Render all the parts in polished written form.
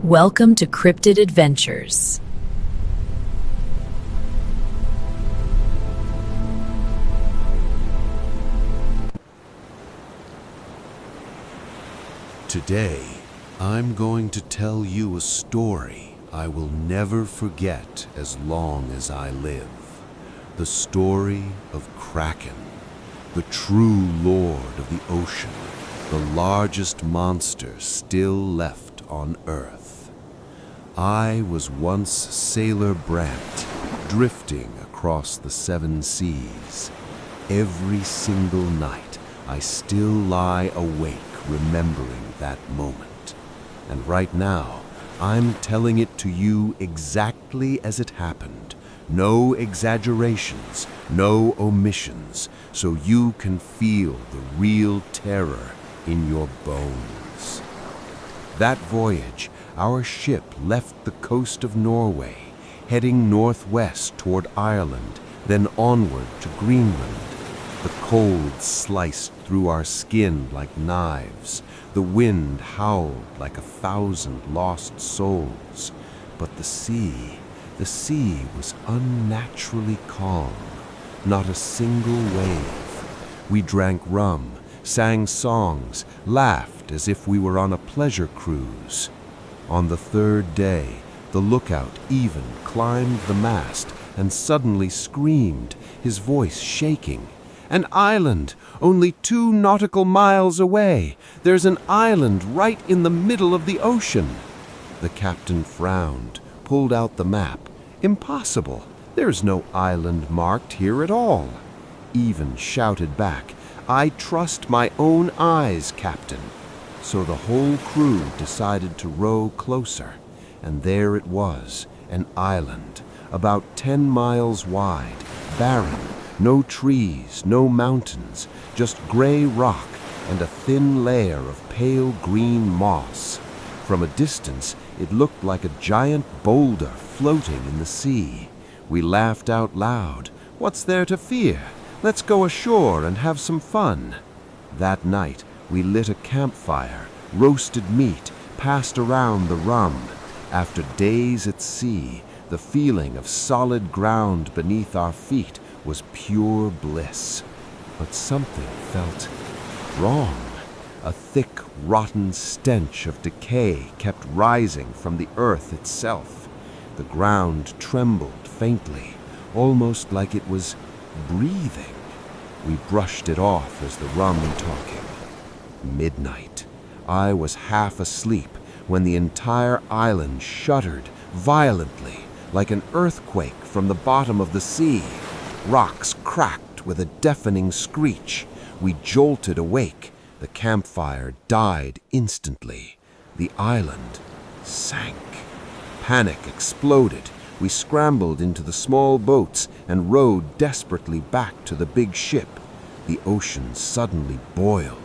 Welcome to Cryptid Adventures. Today, I'm going to tell you a story I will never forget as long as I live. The story of Kraken, the true lord of the ocean, the largest monster still left on Earth. I was once Sailor Brant, drifting across the seven seas. Every single night, I still lie awake remembering that moment. And right now, I'm telling it to you exactly as it happened. No exaggerations, no omissions, so you can feel the real terror in your bones. That voyage, our ship left the coast of Norway, heading northwest toward Ireland, then onward to Greenland. The cold sliced through our skin like knives. The wind howled like 1,000 lost souls. But the sea was unnaturally calm. Not a single wave. We drank rum, sang songs, laughed as if we were on a pleasure cruise. On the third day, the lookout even climbed the mast and suddenly screamed, his voice shaking. "An island, only 2 nautical miles away. There's an island right in the middle of the ocean." The captain frowned, pulled out the map. "Impossible. There's no island marked here at all." Even shouted back, "I trust my own eyes, Captain." So the whole crew decided to row closer, and there it was, an island, about 10 miles wide, barren, no trees, no mountains, just gray rock and a thin layer of pale green moss. From a distance, it looked like a giant boulder floating in the sea. We laughed out loud. "What's there to fear? Let's go ashore and have some fun." That night, we lit a campfire, roasted meat, passed around the rum. After days at sea, the feeling of solid ground beneath our feet was pure bliss. But something felt wrong. A thick, rotten stench of decay kept rising from the earth itself. The ground trembled faintly, almost like it was breathing. We brushed it off as the rum talking. Midnight. I was half asleep when the entire island shuddered violently, like an earthquake from the bottom of the sea. Rocks cracked with a deafening screech. We jolted awake. The campfire died instantly. The island sank. Panic exploded. We scrambled into the small boats and rowed desperately back to the big ship. The ocean suddenly boiled.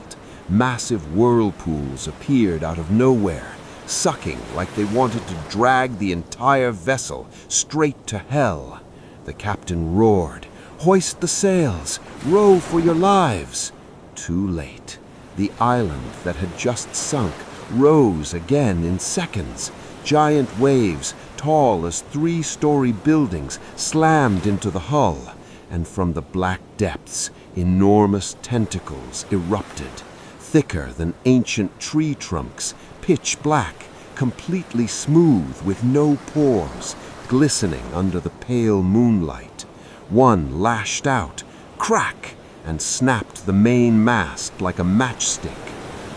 Massive whirlpools appeared out of nowhere, sucking like they wanted to drag the entire vessel straight to hell. The captain roared, "Hoist the sails! Row for your lives!" Too late. The island that had just sunk rose again in seconds. Giant waves, tall as 3-story buildings, slammed into the hull, and from the black depths, enormous tentacles erupted. Thicker than ancient tree trunks, pitch black, completely smooth with no pores, glistening under the pale moonlight. One lashed out, crack, and snapped the main mast like a matchstick.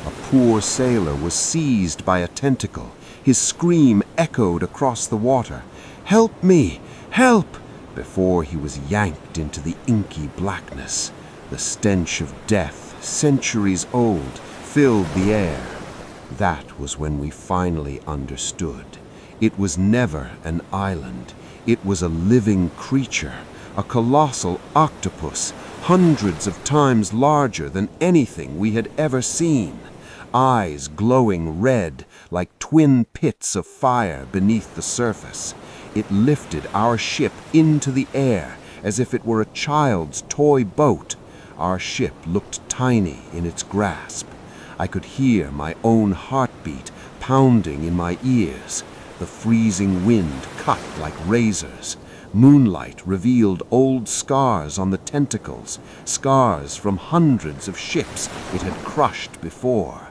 A poor sailor was seized by a tentacle. His scream echoed across the water. "Help me! Help!" before he was yanked into the inky blackness. The stench of death, centuries old, filled the air. That was when we finally understood. It was never an island. It was a living creature, a colossal octopus, hundreds of times larger than anything we had ever seen. Eyes glowing red like twin pits of fire beneath the surface. It lifted our ship into the air as if it were a child's toy boat. Our ship looked tiny in its grasp. I could hear my own heartbeat pounding in my ears. The freezing wind cut like razors. Moonlight revealed old scars on the tentacles, scars from hundreds of ships it had crushed before.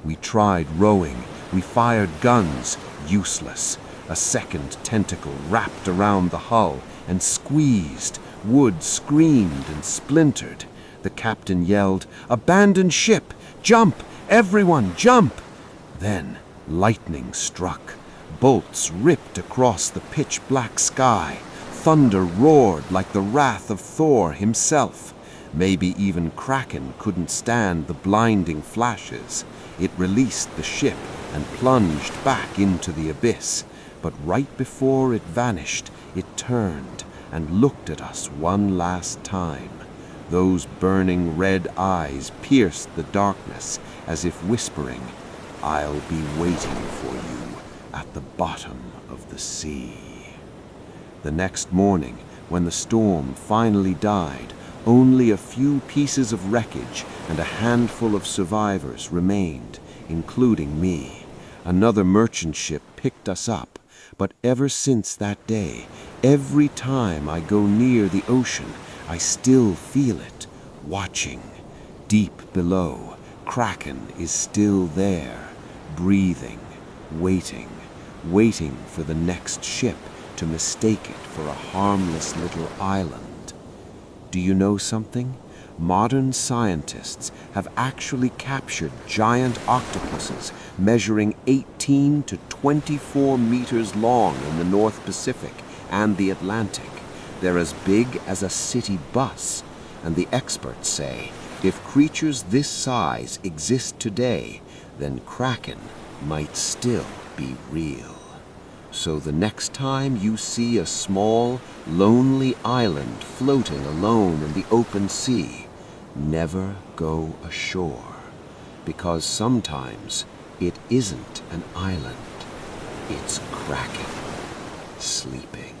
We tried rowing, we fired guns, useless. A second tentacle wrapped around the hull and squeezed. Wood screamed and splintered. The captain yelled, "Abandon ship! Jump! Everyone, jump!" Then lightning struck. Bolts ripped across the pitch-black sky. Thunder roared like the wrath of Thor himself. Maybe even Kraken couldn't stand the blinding flashes. It released the ship and plunged back into the abyss. But right before it vanished, it turned and looked at us one last time. Those burning red eyes pierced the darkness as if whispering, "I'll be waiting for you at the bottom of the sea." The next morning, when the storm finally died, only a few pieces of wreckage and a handful of survivors remained, including me. Another merchant ship picked us up, but ever since that day, every time I go near the ocean, I still feel it, watching. Deep below, Kraken is still there, breathing, waiting for the next ship to mistake it for a harmless little island. Do you know something? Modern scientists have actually captured giant octopuses measuring 18 to 24 meters long in the North Pacific and the Atlantic. They're as big as a city bus, and the experts say if creatures this size exist today, then Kraken might still be real. So the next time you see a small, lonely island floating alone in the open sea, never go ashore, because sometimes it isn't an island, it's Kraken sleeping.